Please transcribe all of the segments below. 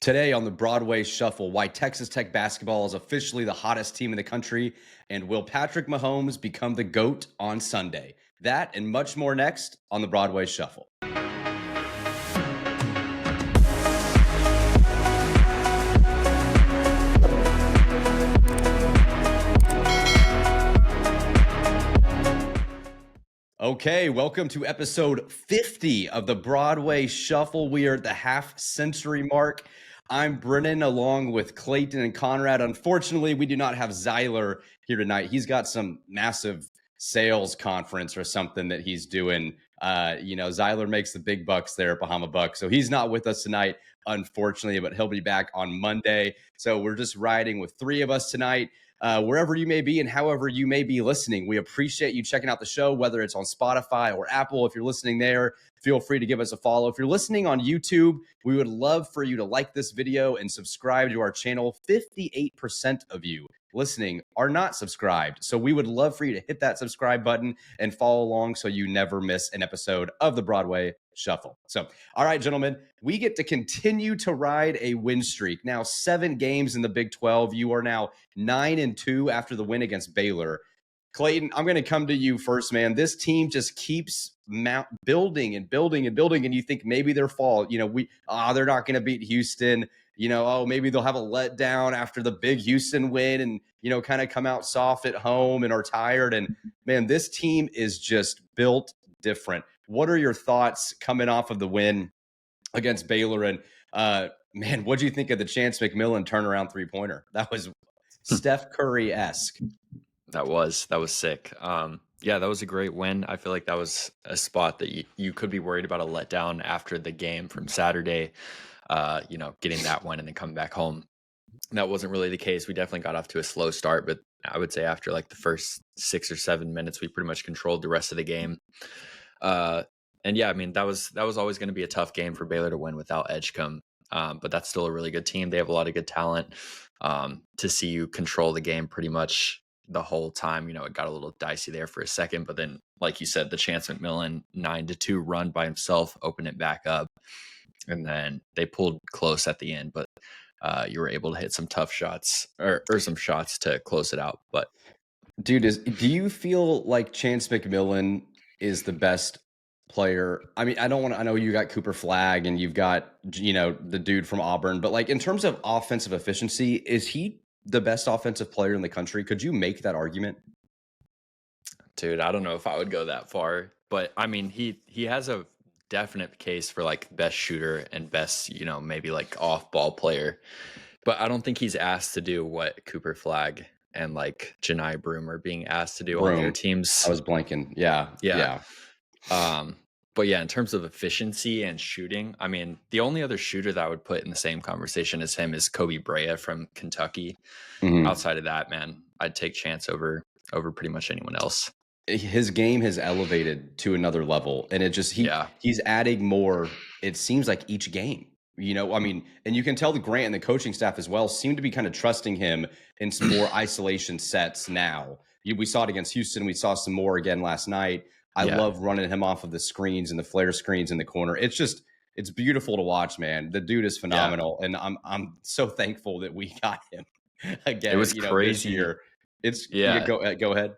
Today on the Broadway Shuffle, why Texas Tech basketball is officially the hottest team in the country, and will Patrick Mahomes become the GOAT on Sunday? That and much more next on the Broadway Shuffle. Okay, welcome to episode 50 of the Broadway Shuffle. We are at the half-century mark. I'm Brennan along with Clayton and Conrad. Unfortunately, we do not have Zyler here tonight. He's got some massive sales conference or something that he's doing. Zyler makes the big bucks there at Bahama Bucks. So he's not with us tonight, unfortunately, but he'll be back on Monday. So we're just riding with three of us tonight. Wherever you may be and however you may be listening, we appreciate you checking out the show, whether it's on Spotify or Apple. If you're listening there, feel free to give us a follow. If you're listening on YouTube, we would love for you to like this video and subscribe to our channel. 58% of you listening are not subscribed. So we would love for you to hit that subscribe button and follow along so you never miss an episode of the Broadway Shuffle. So, all right, gentlemen, we get to continue to ride a win streak. Now, 7 games in the Big 12. You are now 9-2 after the win against Baylor. Clayton, I'm going to come to you first, man. This team just keeps building and building and building, and you think maybe their fall. They're not going to beat Houston. Maybe they'll have a letdown after the big Houston win and, kind of come out soft at home and are tired. And, man, this team is just built different. What are your thoughts coming off of the win against Baylor? And, what do you think of the Chance McMillan turnaround three-pointer? That was Steph Curry-esque. That was sick. That was a great win. I feel like that was a spot that you could be worried about a letdown after the game from Saturday, getting that one and then coming back home. That wasn't really the case. We definitely got off to a slow start, but I would say after like the first 6 or 7 minutes, we pretty much controlled the rest of the game. That was always going to be a tough game for Baylor to win without Edgecombe. But that's still a really good team. They have a lot of good talent. To see you control the game pretty much the whole time, it got a little dicey there for a second, but then, like you said, the Chance McMillan 9-2 run by himself opened it back up, and then they pulled close at the end, but you were able to hit some tough shots or some shots to close it out. But dude, do you feel like Chance McMillan is the best player? I mean, I know you got Cooper Flagg and you've got, the dude from Auburn, but like in terms of offensive efficiency, is he the best offensive player in the country? Could you make that argument? Dude, I don't know if I would go that far, but I mean, he has a definite case for like best shooter and best, maybe like off ball player, but I don't think he's asked to do what Cooper Flagg and like Janai Broom are being asked to do on their teams. I was blanking. Yeah. But yeah, in terms of efficiency and shooting, I mean, the only other shooter that I would put in the same conversation as him is Kobe Brea from Kentucky. Mm-hmm. Outside of that, man, I'd take Chance over pretty much anyone else. His game has elevated to another level, and he's adding more, it seems like, each game. And you can tell the Grant and the coaching staff as well seem to be kind of trusting him in some more isolation sets now. We saw it against Houston. We saw some more again last night. I love running him off of the screens and the flare screens in the corner. It's beautiful to watch, man. The dude is phenomenal, and I'm so thankful that we got him again. It was crazy. This year. Go ahead.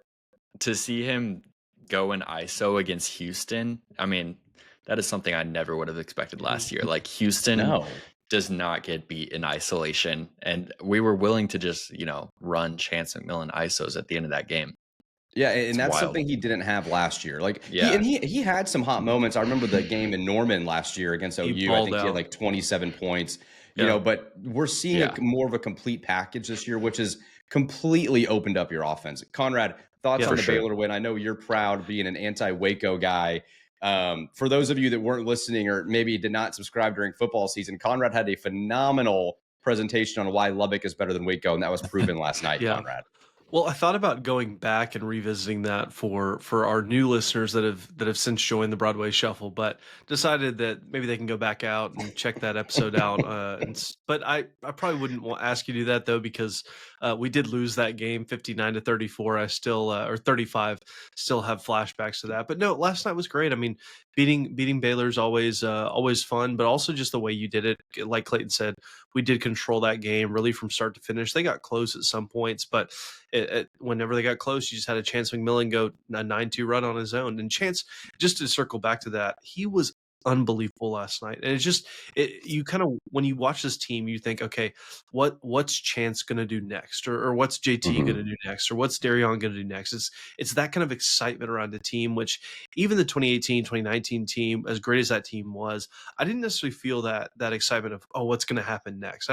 To see him go in ISO against Houston, I mean, that is something I never would have expected last year. Like Houston does not get beat in isolation, and we were willing to just run Chance McMillan ISOs at the end of that game. Yeah, and that's wild. Something he didn't have last year. He had some hot moments. I remember the game in Norman last year against OU. I think he had like 27 points. But we're seeing more of a complete package this year, which has completely opened up your offense. Conrad, thoughts on the Baylor win? I know you're proud being an anti-Waco guy. For those of you that weren't listening or maybe did not subscribe during football season, Conrad had a phenomenal presentation on why Lubbock is better than Waco, and that was proven last night, Conrad. Well, I thought about going back and revisiting that for our new listeners that have since joined the Broadway Shuffle, but decided that maybe they can go back out and check that episode out. But I probably wouldn't ask you to do that though, because we did lose that game 59-34. I still or 35 still have flashbacks to that. But no, last night was great. I mean, beating Baylor's always fun, but also just the way you did it. Like Clayton said, we did control that game really from start to finish. They got close at some points, but whenever they got close, you just had a Chance McMillan go a 9-2 run on his own. And Chance, just to circle back to that, he was unbelievable last night. And it's just you kind of, when you watch this team, you think, okay, what's Chance going to do next, or what's JT going to do next, or what's Darion going to do next? It's that kind of excitement around the team, which even the 2018 2019 team, as great as that team was, I didn't necessarily feel that excitement of, oh, what's going to happen next.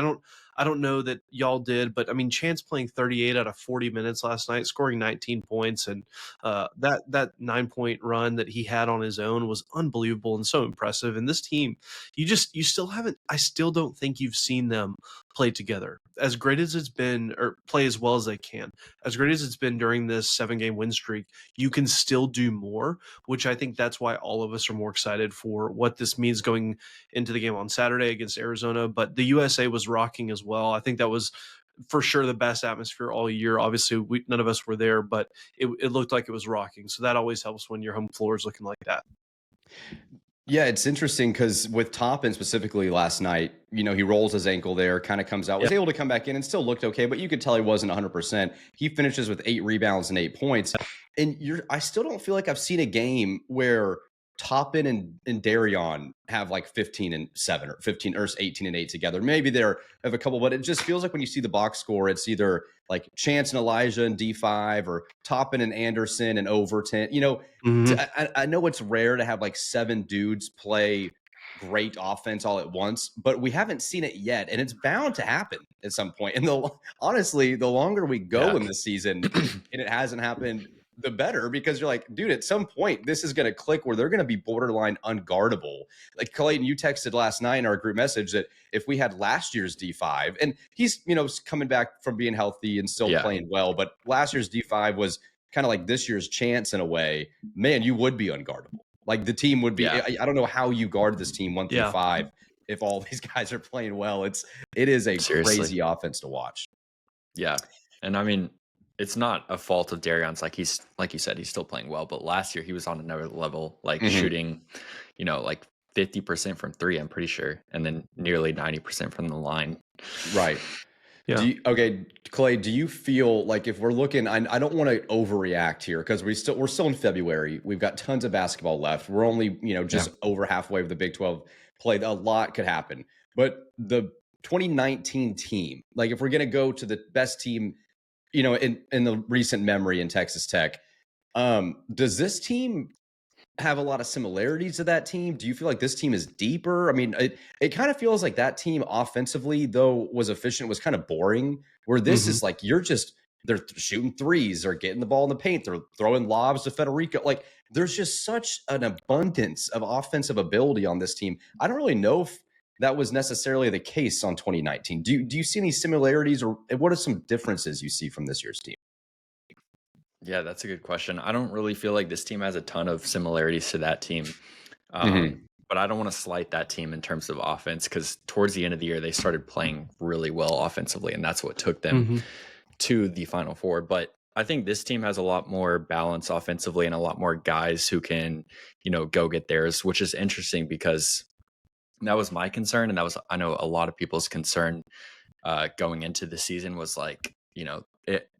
I don't know that y'all did, but I mean, Chance playing 38 out of 40 minutes last night, scoring 19 points, and that 9-point run that he had on his own was unbelievable and so impressive. And this team, you still haven't. I still don't think you've seen them play together as great as it's been, or play as well as they can. As great as it's been during this 7-game win streak, you can still do more, which I think that's why all of us are more excited for what this means going into the game on Saturday against Arizona. But the USA was rocking as well. I think that was for sure the best atmosphere all year. Obviously, none of us were there, but it looked like it was rocking. So that always helps when your home floor is looking like that. Yeah, it's interesting because with Toppin specifically last night, he rolls his ankle there, kind of comes out, was able to come back in and still looked okay, but you could tell he wasn't 100%. He finishes with 8 rebounds and 8 points. And I still don't feel like I've seen a game where Toppin and Darion have like 15 and 7 or 15 or 18 and 8 together. Maybe they have a couple, but it just feels like when you see the box score, it's either like Chance and Elijah and D5 or Toppin and Anderson and Overton. I know it's rare to have like 7 dudes play great offense all at once, but we haven't seen it yet, and it's bound to happen at some point. And honestly, the longer we go in the season and it hasn't happened, the better, because you're like, dude, at some point this is going to click where they're going to be borderline unguardable. Like Clayton, you texted last night in our group message that if we had last year's D5, and he's, coming back from being healthy and still playing well, but last year's D5 was kind of like this year's Chance in a way, man, you would be unguardable. Like the team would be, I don't know how you guard this team 1 through 5 if all these guys are playing well. It is a crazy offense to watch. Yeah. And I mean, it's not a fault of Darion's. Like you said, he's still playing well, but last year he was on another level, like shooting, like 50% from 3, I'm pretty sure, and then nearly 90% from the line. Right. Yeah. Okay, Clay, do you feel like if we're looking, I don't want to overreact here because we're still in February. We've got tons of basketball left. We're only, just over halfway of the Big 12 play. A lot could happen. But the 2019 team, like if we're going to go to the best team, in the recent memory in Texas Tech, does this team have a lot of similarities to that team? Do you feel like this team is deeper? I mean, it kind of feels like that team offensively, though, was efficient, was kind of boring, where this is like they're shooting threes, they're getting the ball in the paint, they're throwing lobs to Federico. Like there's just such an abundance of offensive ability on this team. I don't really know if that was necessarily the case on 2019. Do you see any similarities, or what are some differences you see from this year's team? Yeah, that's a good question. I don't really feel like this team has a ton of similarities to that team. But I don't want to slight that team in terms of offense, because towards the end of the year, they started playing really well offensively, and that's what took them to the Final Four. But I think this team has a lot more balance offensively and a lot more guys who can, go get theirs, which is interesting because that was my concern. And that was, I know, a lot of people's concern going into the season was like,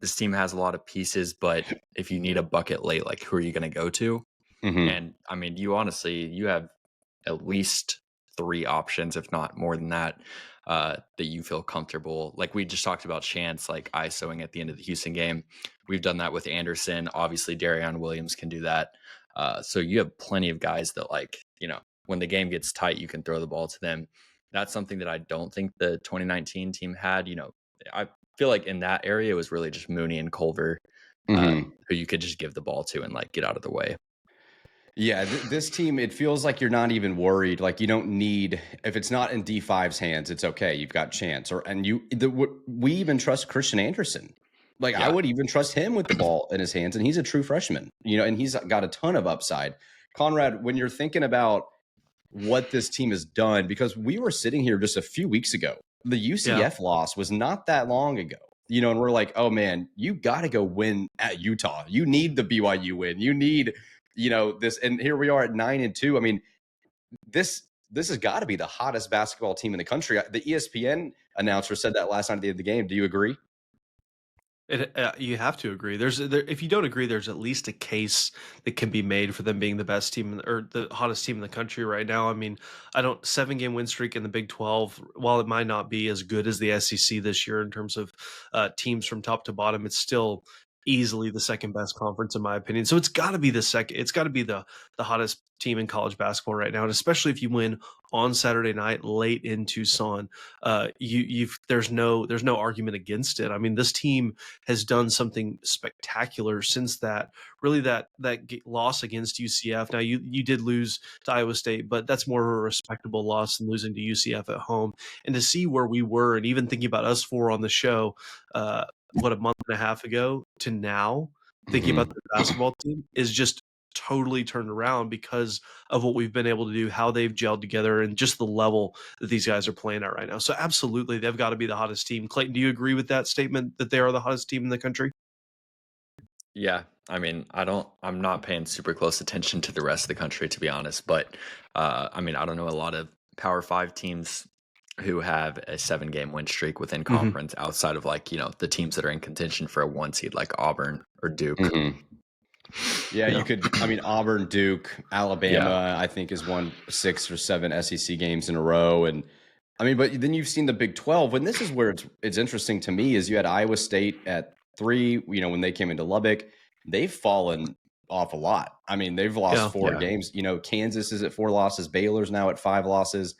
this team has a lot of pieces, but if you need a bucket late, like who are you going to go to? And I mean, you have at least 3 options, if not more than that, that you feel comfortable. Like we just talked about Chance, like ISOing at the end of the Houston game. We've done that with Anderson. Obviously, Darion Williams can do that. So you have plenty of guys that, like, when the game gets tight, you can throw the ball to them. That's something that I don't think the 2019 team had. I feel like in that area, it was really just Mooney and Culver, who you could just give the ball to and like get out of the way. Yeah, this team, it feels like you're not even worried. Like you don't need, if it's not in D5's hands, it's okay. You've got Chance, we even trust Christian Anderson. Like I would even trust him with the ball in his hands, and he's a true freshman, and he's got a ton of upside. Conrad, when you're thinking about what this team has done, because we were sitting here just a few weeks ago, the UCF loss was not that long ago, and we're like, oh man, you got to go win at Utah. You need the BYU win. You need this, and here we are at 9-2. I mean, this has got to be the hottest basketball team in the country. The ESPN announcer said that last night at the end of the game. Do you agree? You have to agree. If you don't agree, there's at least a case that can be made for them being the best team or the hottest team in the country right now. I mean, 7-game win streak in the Big 12, while it might not be as good as the SEC this year in terms of teams from top to bottom, it's still easily the second best conference in my opinion. So it's got to be the hottest team in college basketball right now, and especially if you win on Saturday night late in Tucson, there's no argument against it. I mean, this team has done something spectacular since that loss against UCF. Now you did lose to Iowa State, but that's more of a respectable loss than losing to UCF at home. And to see where we were, and even thinking about us four on the show, a month and a half ago to now, thinking about the basketball team is just totally turned around because of what we've been able to do, how they've gelled together, and just the level that these guys are playing at right now. So absolutely, they've got to be the hottest team. Clayton, do you agree with that statement that they are the hottest team in the country? Yeah. I mean, I'm not paying super close attention to the rest of the country, to be honest. But I mean, I don't know a lot of Power 5 teams who have a 7-game win streak within conference outside of the teams that are in contention for a 1 seed like Auburn or Duke. Yeah, you could. I mean, Auburn, Duke, Alabama, I think has won 6 or 7 SEC games in a row, and I mean, but then you've seen the Big 12. And this is where it's interesting to me is you had Iowa State at 3. When they came into Lubbock, they've fallen off a lot. I mean, they've lost 4 games. Kansas is at 4 losses. Baylor's now at 5 losses.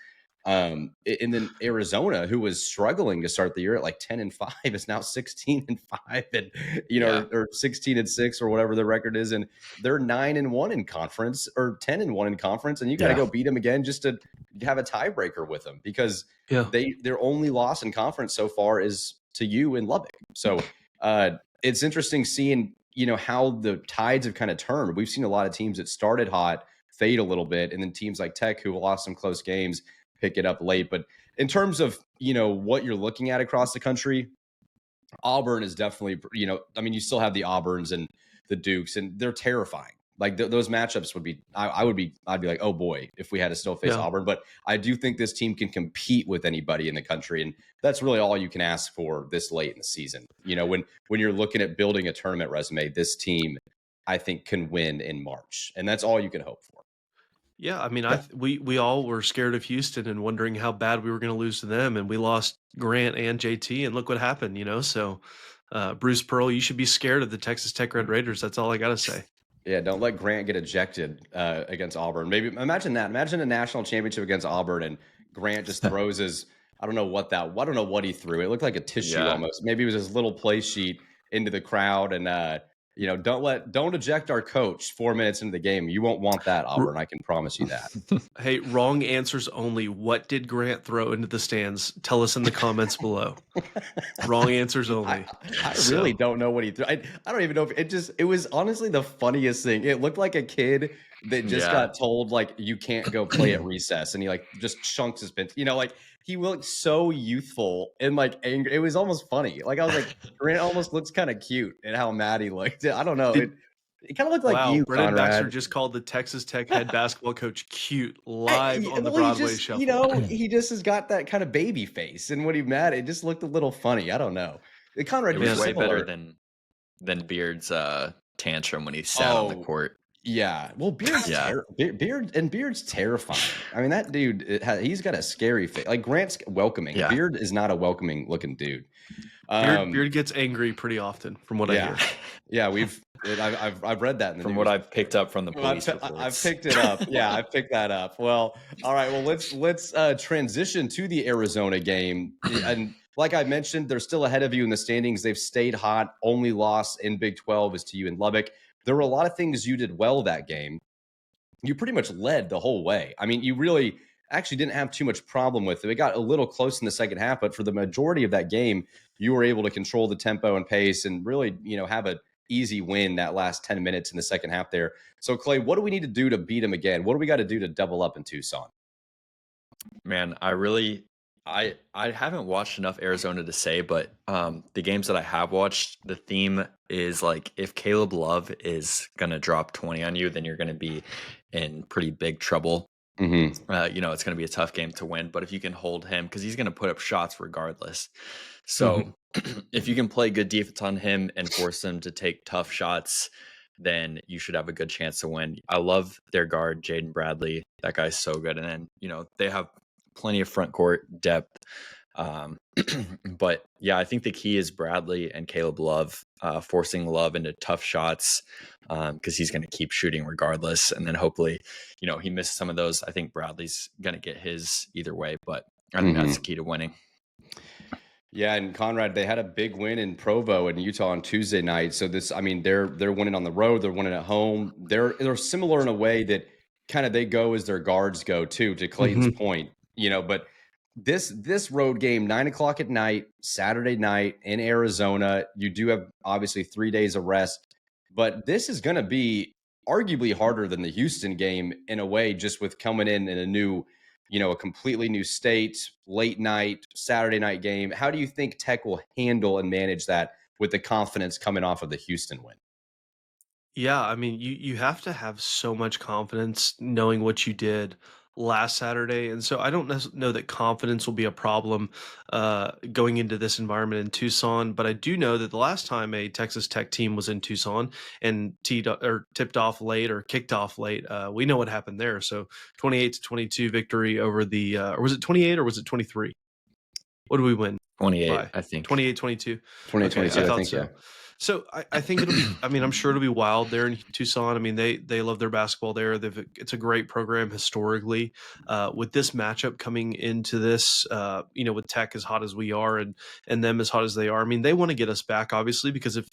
And then Arizona, who was struggling to start the year at like 10-5, is now 16-5, and or 16-6 or whatever the record is, and they're 9-1 in conference or 10-1 in conference, and you got to go beat them again just to have a tiebreaker with them because their only loss in conference so far is to you in Lubbock. So it's interesting seeing how the tides have kind of turned. We've seen a lot of teams that started hot fade a little bit, and then teams like Tech who lost some close games pick it up late. But in terms of, what you're looking at across the country, Auburn is definitely, I mean, you still have the Auburns and the Dukes, and they're terrifying. Like those matchups would be, I'd be like, oh boy, if we had to still face Auburn. But I do think this team can compete with anybody in the country. And that's really all you can ask for this late in the season. When you're looking at building a tournament resume, this team, I think, can win in March. And that's all you can hope for. Yeah, I mean, we all were scared of Houston and wondering how bad we were going to lose to them, and we lost Grant and JT, and look what happened, So, Bruce Pearl, you should be scared of the Texas Tech Red Raiders. That's all I got to say. Yeah, don't let Grant get ejected against Auburn. Maybe imagine that. Imagine a national championship against Auburn, and Grant just throws his. I don't know what he threw. It looked like a tissue almost. Maybe it was his little play sheet into the crowd, and don't eject our coach 4 minutes into the game. You won't want that, Auburn. I can promise you that. Hey, wrong answers only. What did Grant throw into the stands? Tell us in the comments below. Wrong answers only. I really don't know what he threw. I don't even know if it was honestly the funniest thing. It looked like a kid that just got told like you can't go play at recess, and he like just chunks his pin. He looked so youthful and like angry. It was almost funny. Like I was like, Grant almost looks kind of cute and how mad he looked. I don't know. It kind of looked like you, Brennan Conrad. Baxter just called the Texas Tech head basketball coach cute live on the Broadway Shuffle. He just has got that kind of baby face, and when he's mad, it just looked a little funny. I don't know. Conrad, it was way better than Beard's tantrum when he sat on the court. Yeah, well, Beard's terrifying. I mean, that dude, he's got a scary face. Like Grant's welcoming. Yeah. Beard is not a welcoming looking dude. Beard gets angry pretty often, from what I hear. Yeah, I've read that in the news. What I've picked up from the police reports. I've picked it up. Yeah, I've picked that up. Well, all right. Well, let's transition to the Arizona game. And like I mentioned, they're still ahead of you in the standings. They've stayed hot. Only loss in Big 12 is to you in Lubbock. There were a lot of things you did well that game. You pretty much led the whole way. I mean, you really actually didn't have too much problem with it. It got a little close in the second half, but for the majority of that game, you were able to control the tempo and pace and really, have an easy win that last 10 minutes in the second half there. So, Clay, what do we need to do to beat them again? What do we got to do to double up in Tucson? Man, I really I haven't watched enough Arizona to say, but the games that I have watched, the theme is like if Caleb Love is gonna drop 20 on you, then you're gonna be in pretty big trouble. Mm-hmm. It's gonna be a tough game to win, but if you can hold him, because he's gonna put up shots regardless. Mm-hmm. So if you can play good defense on him and force him to take tough shots, then you should have a good chance to win. I love their guard, Jaden Bradley. That guy's so good. And then, they have plenty of front court depth. Um, but yeah, I think the key is Bradley and Caleb Love, forcing Love into tough shots, because he's going to keep shooting regardless. And then hopefully, he missed some of those. I think Bradley's going to get his either way, but I think that's the key to winning. Yeah, and Conrad, they had a big win in Provo in Utah on Tuesday night. So they're winning on the road, they're winning at home. They're similar in a way that kind of they go as their guards go too, to Clayton's point. But this road game, 9 o'clock at night, Saturday night in Arizona, you do have obviously 3 days of rest, but this is going to be arguably harder than the Houston game in a way, just with coming in a new, a completely new state, late night, Saturday night game. How do you think Tech will handle and manage that with the confidence coming off of the Houston win? Yeah, I mean, you have to have so much confidence knowing what you did last Saturday, and so I don't know that confidence will be a problem going into this environment in Tucson. But I do know that the last time a Texas Tech team was in Tucson and tipped off late or kicked off late, we know what happened there. So 28-22 victory over the, or was it 28 or was it 23? What did we win 28, by? I think. 28-22. 2022, Okay, I I thought think, so. yeah. So I think it'll be. I mean, I'm sure it'll be wild there in Tucson. I mean, they love their basketball there. It's a great program historically. With this matchup coming into this, with Tech as hot as we are and them as hot as they are. I mean, they want to get us back, obviously, because if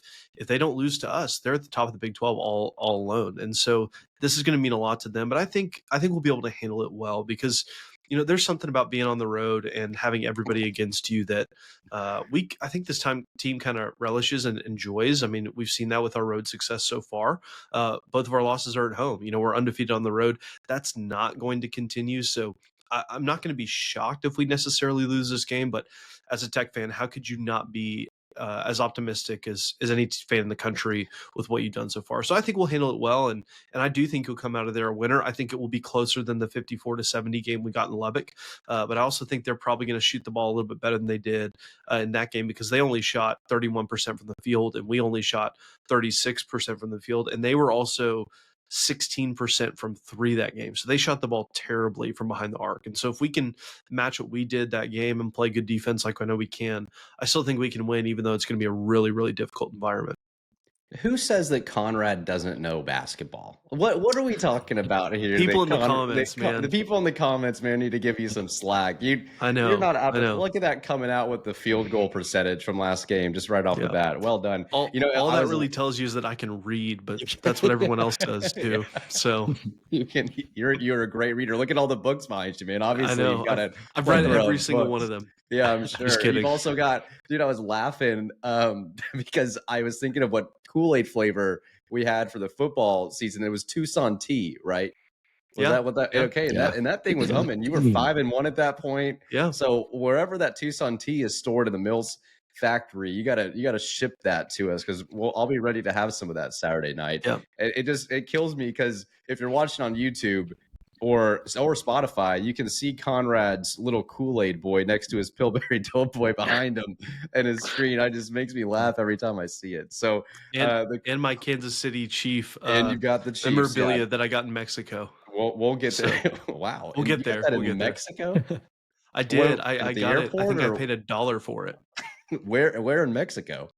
they don't lose to us, they're at the top of the Big 12 all alone. And so this is going to mean a lot to them. But I think we'll be able to handle it well because. There's something about being on the road and having everybody against you that I think this team kind of relishes and enjoys. I mean, we've seen that with our road success so far. Both of our losses are at home. We're undefeated on the road. That's not going to continue. So I'm not going to be shocked if we necessarily lose this game. But as a Tech fan, how could you not be as optimistic as any fan in the country with what you've done so far? So I think we'll handle it well, and I do think you'll come out of there a winner. I think it will be closer than the 54-70 game we got in Lubbock, but I also think they're probably going to shoot the ball a little bit better than they did in that game because they only shot 31% from the field, and we only shot 36% from the field, and they were also 16% from three that game. So they shot the ball terribly from behind the arc. And so if we can match what we did that game and play good defense like I know we can, I still think we can win, even though it's going to be a really, really difficult environment. Who says that Conrad doesn't know basketball? What are we talking about here? People in the comments, man. The people in the comments, man, need to give you some slack. I know. You're not out. I know. Look at that coming out with the field goal percentage from last game, just right off the bat. Well done. All that really tells you is that I can read, but that's what everyone else does too. Yeah. So you're a great reader. Look at all the books behind you, man. Obviously, you've got I've read every single one of them. Yeah, I'm sure. Just kidding. You've also got, dude, I was laughing because I was thinking of what Kool-Aid flavor we had for the football season. It was Tucson tea, right? Was that what that? Yeah. Okay, yeah. That thing was humming. You were 5-1 at that point. Yeah. So wherever that Tucson tea is stored in the Mills factory, you gotta ship that to us because I'll be ready to have some of that Saturday night. Yeah. It kills me because if you're watching on YouTube or Spotify, you can see Conrad's little Kool-Aid boy next to his Pillsbury Doughboy behind him and his screen. It just makes me laugh every time I see it. So and my Kansas City Chief and you've got the Chiefs memorabilia that I got in Mexico. We'll get there. Wow, we'll get there. We'll get Mexico. I did. I got it. I think I paid $1 for it. Where in Mexico?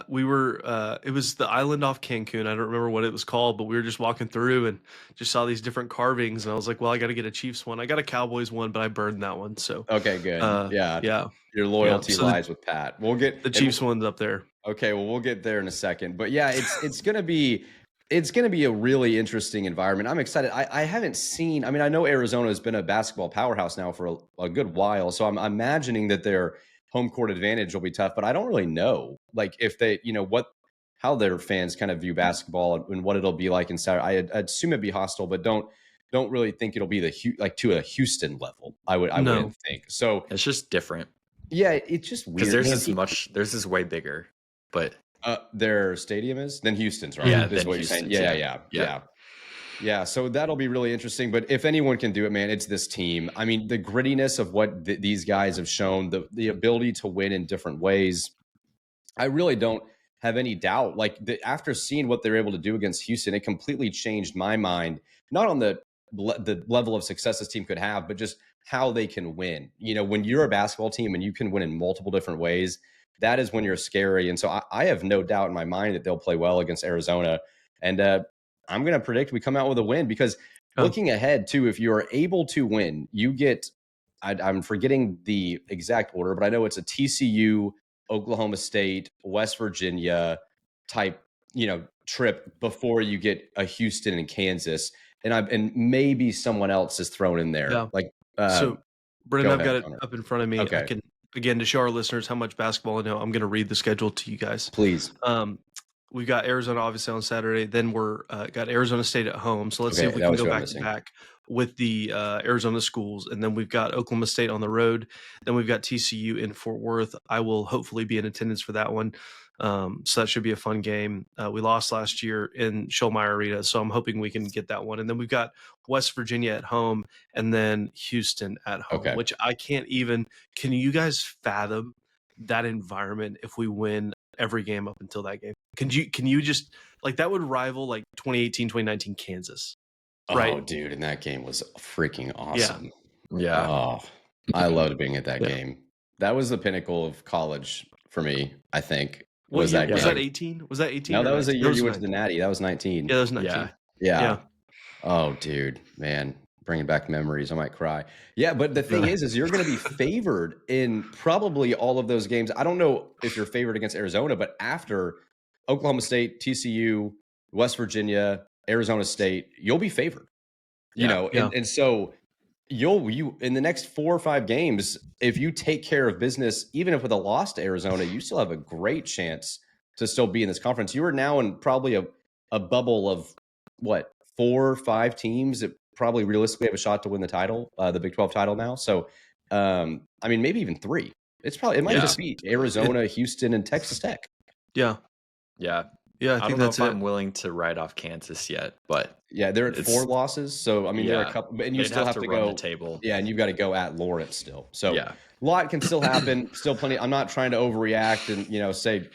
We were it was the island off Cancun. I don't remember what it was called, but we were just walking through and just saw these different carvings, and I was like, well, I got to get a Chiefs one. I got a Cowboys one, but I burned that one. So okay, good. Yeah. Your loyalty lies with Pat. We'll get the Chiefs one's up there. Okay, well, we'll get there in a second. But yeah, it's gonna be a really interesting environment. I'm excited. I haven't seen. I mean, I know Arizona has been a basketball powerhouse now for a good while, so I'm imagining that their home court advantage will be tough. But I don't really know, like, if they, how their fans kind of view basketball and what it'll be like in Saturday. I assume it'd be hostile, but don't don't really think it'll be like to a Houston level. I No. wouldn't think. So It's just different yeah, it's just weird. because Man, theirs is way bigger, but their stadium is than Houston's, right? yeah, This is then what you're saying. Houston's, Yeah. So that'll be really interesting. But if anyone can do it, man, it's this team. I mean, the grittiness of what these guys have shown, the ability to win in different ways. I really don't have any doubt. Like after seeing what they're able to do against Houston, it completely changed my mind. Not on the level of success this team could have, but just how they can win. You know, when you're a basketball team and you can win in multiple different ways, that is when you're scary. And so I have no doubt in my mind that they'll play well against Arizona. And I'm going to predict we come out with a win because looking ahead too, if you are able to win, you get. I'm forgetting the exact order, but I know it's a TCU, Oklahoma State, West Virginia type, trip before you get a Houston and Kansas, and maybe someone else is thrown in there. Yeah. Like, so Brennan, I've got it Connor. up in front of me. Okay. I can, again, to show our listeners how much basketball I know, I'm going to read the schedule to you guys. Please. We've got Arizona obviously on Saturday. Then we're got Arizona State at home. So let's see if we can go back to back with the Arizona schools. And then we've got Oklahoma State on the road. Then we've got TCU in Fort Worth. I will hopefully be in attendance for that one. So that should be a fun game. We lost last year in Schollmeyer Arena, so I'm hoping we can get that one. And then we've got West Virginia at home and then Houston at home, which I can't even – can you guys fathom that environment if we win every game up until that game? Can you just like that would rival like 2018, 2019 Kansas, right? Oh, dude, and that game was freaking awesome. Yeah. Oh, I loved being at that game. That was the pinnacle of college for me, I think. Was that 18? Was that 18? No, that was a year you went to the Natty. That was 19. Yeah, that was 19. Yeah. Oh, dude, man. Bringing back memories. I might cry. Yeah, but the thing is you're going to be favored in probably all of those games. I don't know if you're favored against Arizona, but after Oklahoma State, TCU, West Virginia, Arizona State, you'll be favored. And so you in the next 4 or 5 games, if you take care of business, even if with a loss to Arizona, you still have a great chance to still be in this conference. You are now in probably a bubble of 4 or 5 teams that probably realistically have a shot to win the title, the Big 12 title now. So, I mean, maybe even 3. It might just be Arizona, Houston, and Texas Tech. Yeah. I don't know if I'm willing to write off Kansas yet, but they're at 4 losses. So I mean, there are a couple, and you still have to go the table. Yeah, and you've got to go at Lawrence still. So a lot can still happen. Still plenty. I'm not trying to overreact and say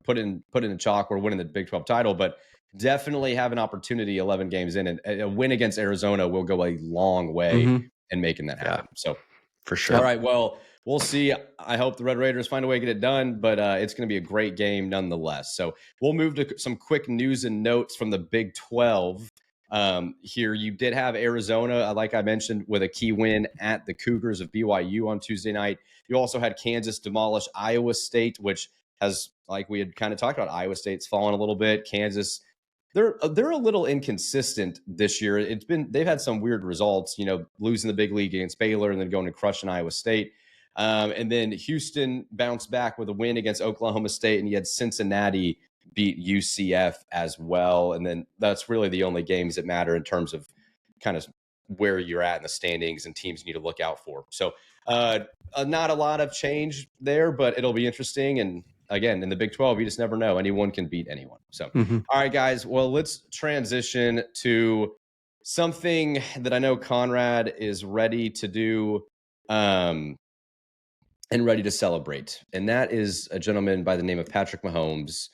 put in a chalk we're winning the Big 12 title, but definitely have an opportunity 11 games in, and a win against Arizona will go a long way in making that happen. So for sure. All right, well, we'll see. I hope the Red Raiders find a way to get it done, but it's going to be a great game nonetheless. So we'll move to some quick news and notes from the Big 12. Here, you did have Arizona, like I mentioned, with a key win at the Cougars of BYU on Tuesday night. You also had Kansas demolish Iowa State, which has, like we had kind of talked about, Iowa State's fallen a little bit. Kansas, they're a little inconsistent this year. They've had some weird results, losing the big league against Baylor and then going to crushing Iowa State. And then Houston bounced back with a win against Oklahoma State, and you had Cincinnati beat UCF as well. And then that's really the only games that matter in terms of kind of where you're at in the standings and teams you need to look out for. So not a lot of change there, but it'll be interesting. And again, in the Big 12, you just never know. Anyone can beat anyone. So, All right, guys, well, let's transition to something that I know Conrad is ready to do. And ready to celebrate. And that is a gentleman by the name of Patrick Mahomes,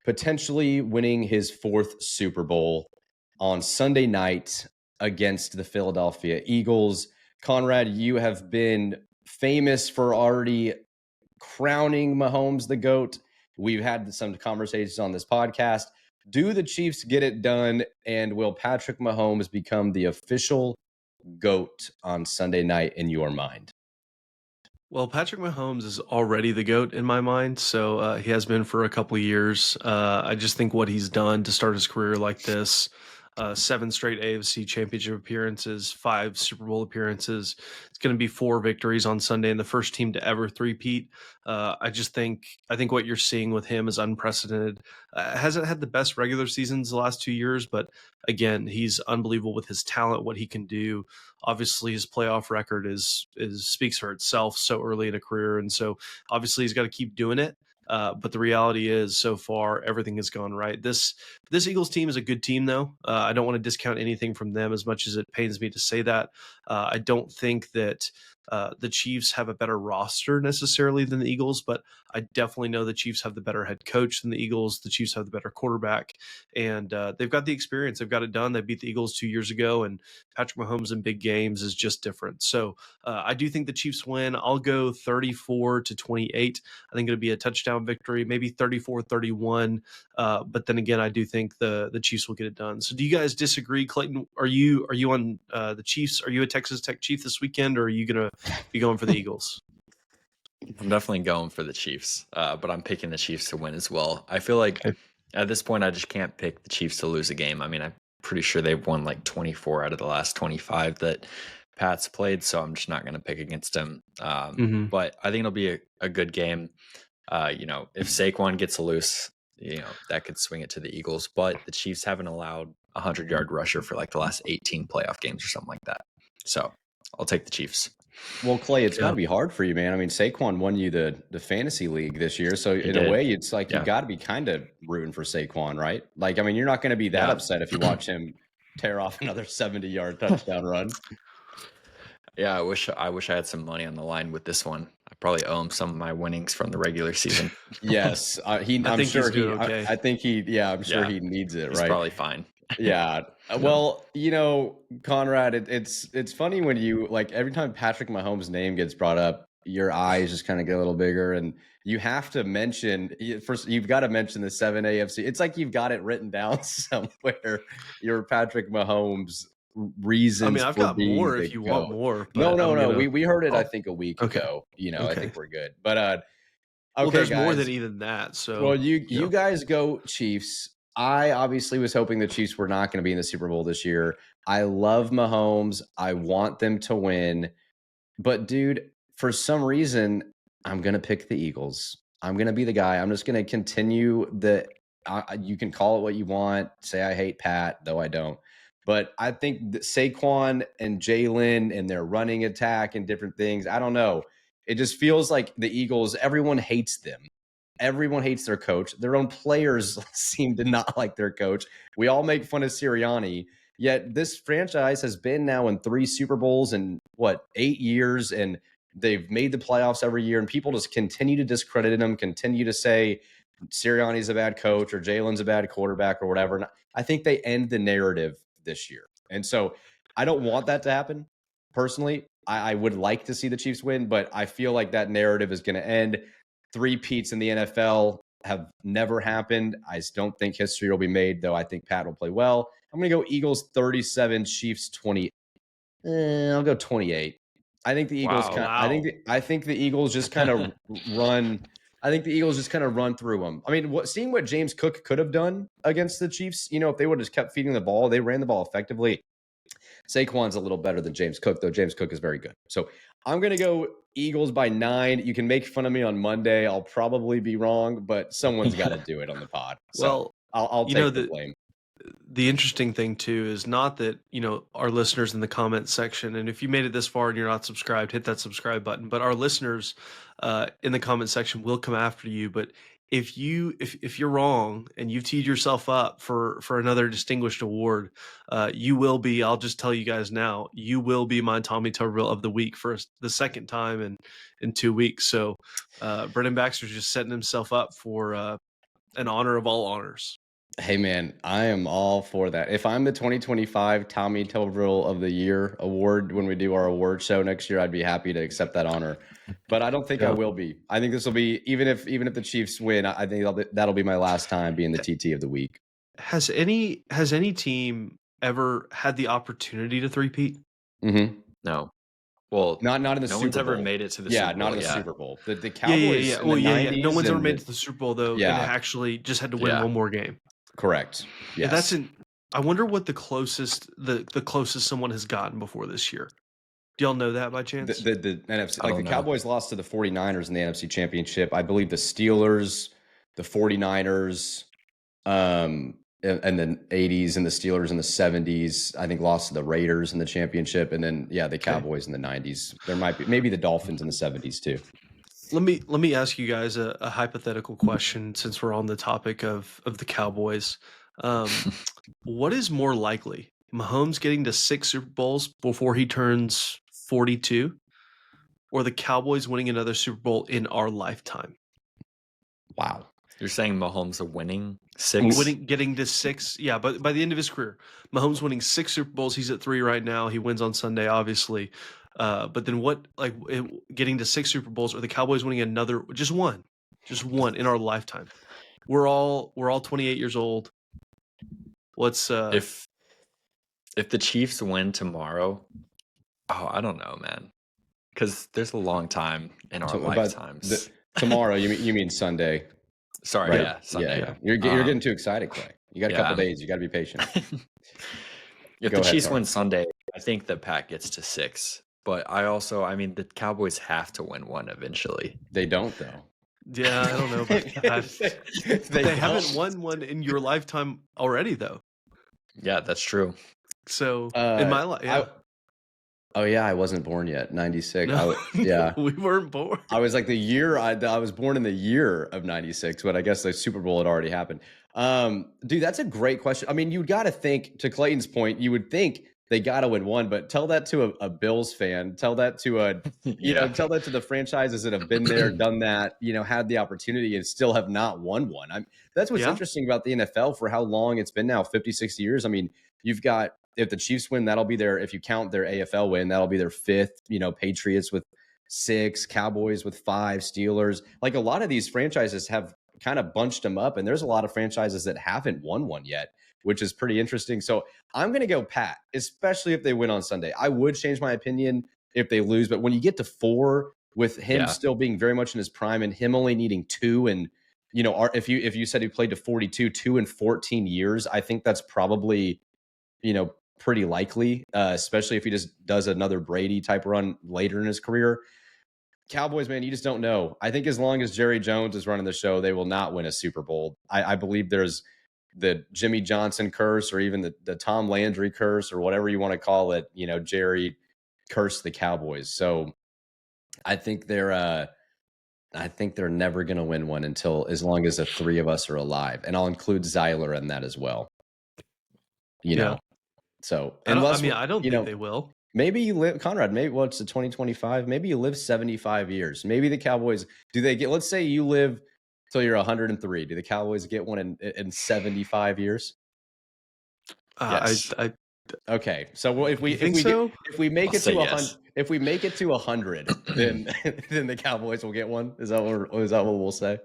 potentially winning his 4th Super Bowl on Sunday night against the Philadelphia Eagles. Conrad, you have been famous for already crowning Mahomes the GOAT. We've had some conversations on this podcast. Do the Chiefs get it done? And will Patrick Mahomes become the official GOAT on Sunday night in your mind? Well, Patrick Mahomes is already the GOAT in my mind, so he has been for a couple of years. I just think what he's done to start his career like this, 7 straight AFC Championship appearances, 5 Super Bowl appearances. It's going to be 4 victories on Sunday, and the first team to ever three-peat. I think what you're seeing with him is unprecedented. Hasn't had the best regular seasons the last 2 years, but again, he's unbelievable with his talent, what he can do. Obviously, his playoff record is speaks for itself so early in a career, and so obviously he's got to keep doing it. But the reality is, so far, everything has gone right. This Eagles team is a good team, though. I don't want to discount anything from them as much as it pains me to say that. I don't think that the Chiefs have a better roster necessarily than the Eagles, but I definitely know the Chiefs have the better head coach than the Eagles. The Chiefs have the better quarterback, and they've got the experience. They've got it done. They beat the Eagles 2 years ago, and Patrick Mahomes in big games is just different. So I do think the Chiefs win. I'll go 34-28. I think it'll be a touchdown victory, maybe 34-31. But then again, I do think the Chiefs will get it done. So do you guys disagree, Clayton? Are you on the Chiefs? Are you a Texas Tech Chief this weekend, or are you going to be going for the Eagles? I'm definitely going for the Chiefs, but I'm picking the Chiefs to win as well. I feel like at this point, I just can't pick the Chiefs to lose a game. I mean, I'm pretty sure they've won like 24 out of the last 25 that Pat's played, so I'm just not going to pick against him. But I think it'll be a good game. If Saquon gets loose, that could swing it to the Eagles. But the Chiefs haven't allowed a 100-yard rusher for like the last 18 playoff games or something like that. So I'll take the Chiefs. Well, Clay, it's got to be hard for you, man. I mean, Saquon won you the fantasy league this year, so in a way, it's like you've got to be kind of rooting for Saquon, right? Like, I mean, you're not going to be that upset if you watch him tear off another 70-yard touchdown run. Yeah, I wish I had some money on the line with this one. I probably owe him some of my winnings from the regular season. Yes, I'm sure he needs it. He's right? Probably fine. Yeah. Well, Conrad, it's funny when you like every time Patrick Mahomes' name gets brought up, your eyes just kind of get a little bigger, and you have to mention first. You've got to mention the 7 AFC. It's like you've got it written down somewhere. Your Patrick Mahomes reasons. I mean, I've got more if you want more. No. We heard it. I think a week ago. I think we're good. But okay, well, there's guys, more than even that. So well, you guys go Chiefs. I obviously was hoping the Chiefs were not going to be in the Super Bowl this year. I love Mahomes. I want them to win. But, dude, for some reason, I'm going to pick the Eagles. I'm going to be the guy. I'm just going to continue you can call it what you want. Say I hate Pat, though I don't. But I think that Saquon and Jalen and their running attack and different things, I don't know. It just feels like the Eagles, everyone hates them. Everyone hates their coach. Their own players seem to not like their coach. We all make fun of Sirianni, yet this franchise has been now in 3 Super Bowls in 8 years, and they've made the playoffs every year, and people just continue to discredit him, continue to say Sirianni's a bad coach or Jalen's a bad quarterback or whatever. And I think they end the narrative this year. And so I don't want that to happen. Personally, I would like to see the Chiefs win, but I feel like that narrative is going to end. 3-peats in the NFL have never happened. I just don't think history will be made, though I think Pat will play well. I'm going to go Eagles 37, Chiefs 20. I'll go 28. I think the Eagles I think the Eagles just kind of run. I think the Eagles just kind of run through them. I mean, seeing what James Cook could have done against the Chiefs, if they would have just kept feeding the ball, they ran the ball effectively. Saquon's a little better than James Cook, though. James Cook is very good. So I'm going to go Eagles by 9. You can make fun of me on Monday. I'll probably be wrong, but someone's got to do it on the pod. So I'll take the blame. The interesting thing, too, is not that, our listeners in the comments section, and if you made it this far and you're not subscribed, hit that subscribe button. But our listeners in the comment section will come after you. But if you're wrong and you've teed yourself up for another distinguished award, you will be, I'll just tell you guys now, you will be my Tommy Tuberville of the week for the second time in 2 weeks. So Brennan Baxter's just setting himself up for an honor of all honors. Hey, man, I am all for that. If I'm the 2025 Tommy Tuberville of the Year award when we do our award show next year, I'd be happy to accept that honor. But I don't think I will be. I think this will be, even if the Chiefs win, I think that'll be my last time being the TT of the week. Has any team ever had the opportunity to three-peat? Mm-hmm. No. Well, not in the Super Bowl. No one's ever made it to the Super Bowl. Not in the Super Bowl. The Cowboys. Yeah. No one's ever made it to the Super Bowl, though, and actually just had to win one more game. Correct. Yes. Yeah, I wonder what the closest someone has gotten before this year. Do y'all know that by chance? The NFC, like the Cowboys lost to the 49ers in the NFC Championship. I believe the Steelers, the 49ers, and then 80s and the Steelers in the 70s, I think lost to the Raiders in the championship. And then, the Cowboys in the 90s. There might be maybe the Dolphins in the 70s too. Let me ask you guys a hypothetical question since we're on the topic of the Cowboys. What is more likely? Mahomes getting to 6 Super Bowls before he turns 42, or the Cowboys winning another Super Bowl in our lifetime? Wow. You're saying Mahomes winning 6? Getting to 6, yeah, but by the end of his career. Mahomes winning 6 Super Bowls. He's at 3 right now. He wins on Sunday, obviously. But then getting to 6 Super Bowls, or the Cowboys winning another, just one in our lifetime? We're all 28 years old. What's if the Chiefs win tomorrow? Oh, I don't know, man. Because there's a long time in our lifetimes. Tomorrow, you mean Sunday? Sorry, right? Yeah, Sunday. Yeah. You're getting too excited, Clay. You got a couple days. You got to be patient. If the Chiefs win Sunday, I think the Pack gets to 6. But the Cowboys have to win one eventually. They don't, though. Yeah, I don't know about that. They haven't won one in your lifetime already, though. Yeah, that's true. So in my life, I wasn't born yet. 96. No, we weren't born. I was like I was born in the year of 96, but I guess the Super Bowl had already happened. Dude, that's a great question. I mean, you got to think, to Clayton's point, you would think they got to win one, but tell that to a Bills fan. Tell that to tell that to the franchises that have been there, done that, had the opportunity and still have not won one. That's what's interesting about the NFL for how long it's been now, 50, 60 years. I mean, you've got, if the Chiefs win, that'll be if you count their AFL win, that'll be their 5th, Patriots with 6, Cowboys with 5, Steelers. Like a lot of these franchises have kind of bunched them up, and there's a lot of franchises that haven't won one yet, which is pretty interesting. So I'm going to go Pat, especially if they win on Sunday. I would change my opinion if they lose, but when you get to 4 with him still being very much in his prime and him only needing 2, and if you said he played to 42, 2 in 14 years, I think that's probably, pretty likely, especially if he just does another Brady type run later in his career. Cowboys, man, you just don't know. I think as long as Jerry Jones is running the show, they will not win a Super Bowl. I believe there's the Jimmy Johnson curse, or even the Tom Landry curse, or whatever you want to call it. Jerry cursed the Cowboys. So I think they're never going to win one as long as the 3 of us are alive. And I'll include Zyler in that as well. So I don't think they will. Maybe you live, Conrad, it's the 2025. Maybe you live 75 years. Maybe the Cowboys, let's say you live till you're 103. Do the Cowboys get one in 75 years? Yes. Okay. So if we make it to 100, then the Cowboys will get one. Is that what we'll say?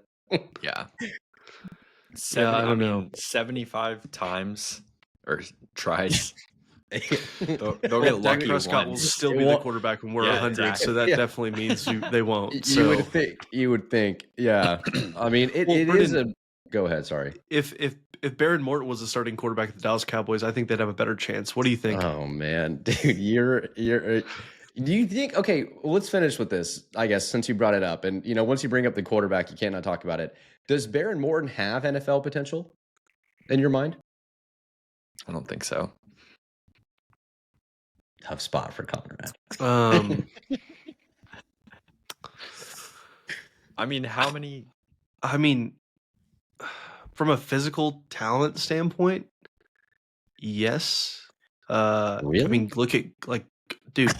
Yeah. I don't know. 75 times or tries. They'll get Dak lucky. Prescott will still be the quarterback when we're 100, exactly. So that definitely means they won't. So. You would think, yeah. I mean, it is a. Go ahead. Sorry. If Baron Morton was the starting quarterback at the Dallas Cowboys, I think they'd have a better chance. What do you think? Oh man, dude, you're. Do you think? Okay, well, let's finish with this. I guess since you brought it up, and once you bring up the quarterback, you can't not talk about it. Does Baron Morton have NFL potential in your mind? I don't think so. Tough spot for Conrad. How many? From a physical talent standpoint, yes. Really? Look at dude,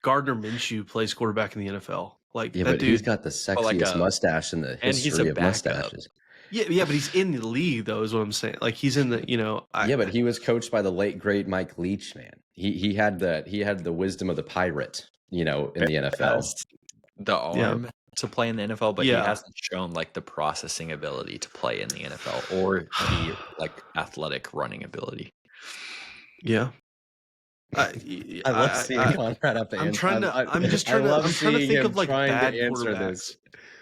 Gardner Minshew plays quarterback in the NFL. That but dude, he's got the sexiest mustache in the history of mustaches. Yeah, but he's in the league, though, is what I'm saying. He's in the, but he was coached by the late great Mike Leach, man. He had the wisdom of the pirate, in the NFL. The arm to play in the NFL, but he hasn't shown the processing ability to play in the NFL or the athletic running ability. Yeah. I love seeing Conrad have to answer. I'm just trying to think of bad quarterbacks.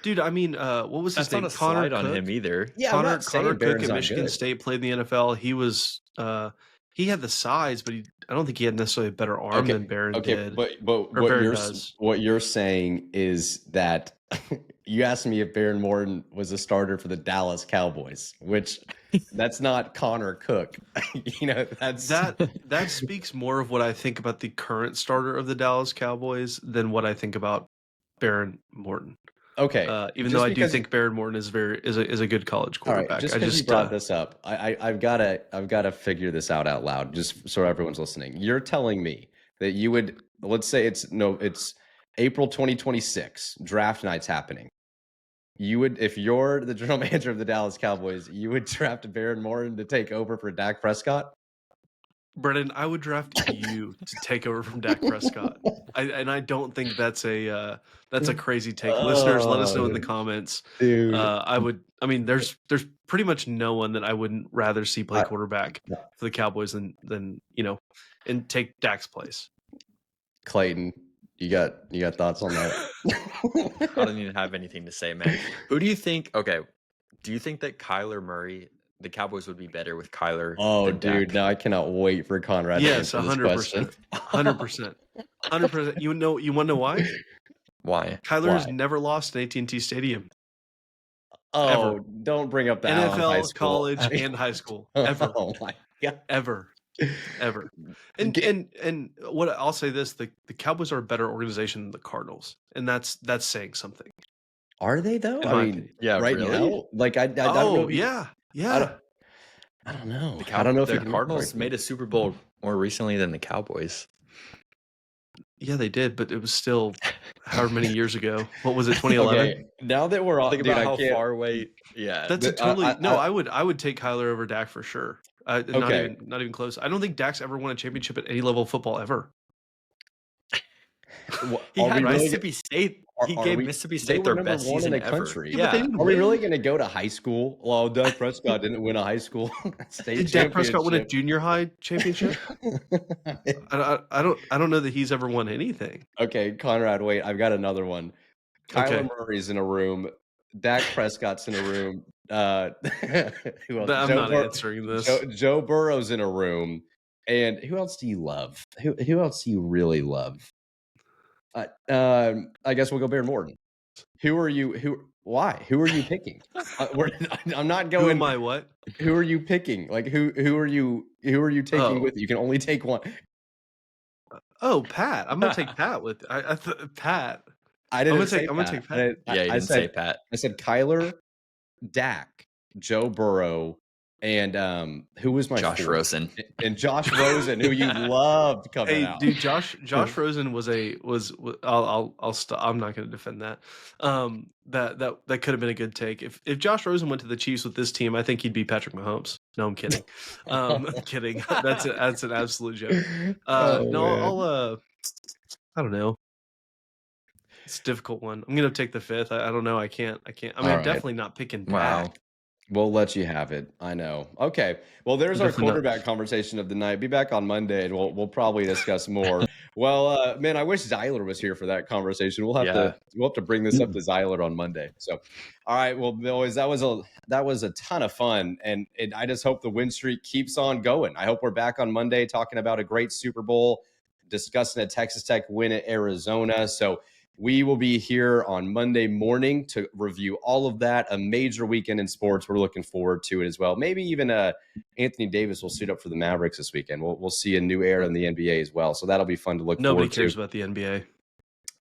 Dude, I mean, what was his That's not name? a Connor slide on Cook. him either. Yeah, I'm not Connor saying Cook Barron's at not Michigan good. State played in the NFL. He was he had the size, but I don't think he had necessarily a better arm than Barron did. But Or Barron does. what you're saying is that you asked me if Baron Morton was a starter for the Dallas Cowboys, which that's not Connor Cook. That's That speaks more of what I think about the current starter of the Dallas Cowboys than what I think about Baron Morton. okay. Even though I do think Baron Morton is a good college quarterback. All right, just because you brought this up, I've got to figure this out loud, just so everyone's listening. You're telling me that you would, let's say it's April 2026, draft night's happening. You would, if you're the general manager of the Dallas Cowboys, you would draft Baron Morton to take over for Dak Prescott? Brennan, I would draft you to take over from Dak Prescott. I don't think that's a crazy take. Listeners, let us know in the comments. Dude. I mean, there's pretty much no one that I wouldn't rather see play quarterback for the Cowboys than and take Dak's place. Clayton, you got thoughts on that? I don't even have anything to say, man. Who do you think? Okay, do you think that Kyler Murray, the Cowboys would be better with Kyler? Oh, than dude, Dak? now I cannot wait for Conrad. Yes, to answer this question. 100%, 100%. You want to know why? Why? Kyler has never lost at AT&T Stadium. Oh, ever. Don't bring up that. NFL, college, and high school. Ever. Oh my God. Ever. And what I'll say this, the Cowboys are a better organization than the Cardinals, and that's saying something. Are they though? I mean, yeah, right really? now, like I don't know. Yeah. I don't know. I don't know if the Cardinals made a Super Bowl more recently than the Cowboys. Yeah, they did, but it was still however many years ago. What was it, 2011? Okay, now that we're all think about how far away. Yeah, that's a totally I would take Kyler over Dak for sure. Not even close. I don't think Dak's ever won a championship at any level of football ever. He had Mississippi State. He gave Mississippi State their best season in the country. Yeah, but are we really going to go to high school? Well, Dak Prescott didn't win a high school state Did Dak Prescott win a junior high championship? I don't know that he's ever won anything. Okay, Conrad, wait, I've got another one. Kyler Murray's in a room. Dak Prescott's in a room. Who else? I'm not answering this. Joe Burrow's in a room. And who else do you love? Who else do you really love? I guess we'll go Baron Morton. Who are you? Why? Who are you picking? I'm not going. Who am I? What? Who are you picking? Like who are you taking with you? You can only take one. Oh, Pat. I'm gonna take Pat with Pat. I didn't. I'm gonna take Pat. Yeah, you didn't say Pat. I said Kyler, Dak, Joe Burrow, and who was my Josh Rosen and Josh Rosen, who you loved coming out. Dude, Josh Rosen was I'll stop. I'm not going to defend that. That could have been a good take. If Josh Rosen went to the Chiefs with this team, I think he'd be Patrick Mahomes. No, I'm kidding. I'm kidding. That's an absolute joke. I don't know. It's a difficult one. I'm going to take the fifth. I don't know. I can't. I mean, I'm definitely not picking Dak. Wow. We'll let you have it. I know. Okay. Well, there's our quarterback conversation of the night. Be back on Monday, and we'll probably discuss more. Well, man, I wish Zyler was here for that conversation. We'll have to bring this up to Zyler on Monday. So, all right. Well, boys, that was a ton of fun, and I just hope the win streak keeps on going. I hope we're back on Monday talking about a great Super Bowl, discussing a Texas Tech win at Arizona. So. We will be here on Monday morning to review all of that. A major weekend in sports. We're looking forward to it as well. Maybe even Anthony Davis will suit up for the Mavericks this weekend. We'll see a new era in the NBA as well. So that'll be fun to look forward to. Nobody cares about the NBA.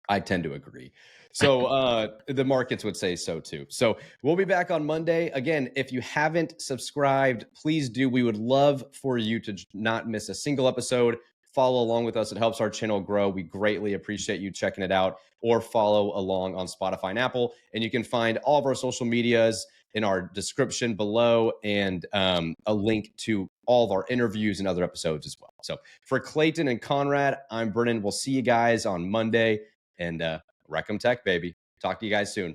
I tend to agree. So the markets would say so too. So we'll be back on Monday. Again, if you haven't subscribed, please do. We would love for you to not miss a single episode. Follow along with us. It helps our channel grow. We greatly appreciate you checking it out, or follow along on Spotify and Apple. And you can find all of our social medias in our description below, and a link to all of our interviews and other episodes as well. So for Clayton and Conrad, I'm Brennan. We'll see you guys on Monday, and Wreck 'em Tech, baby. Talk to you guys soon.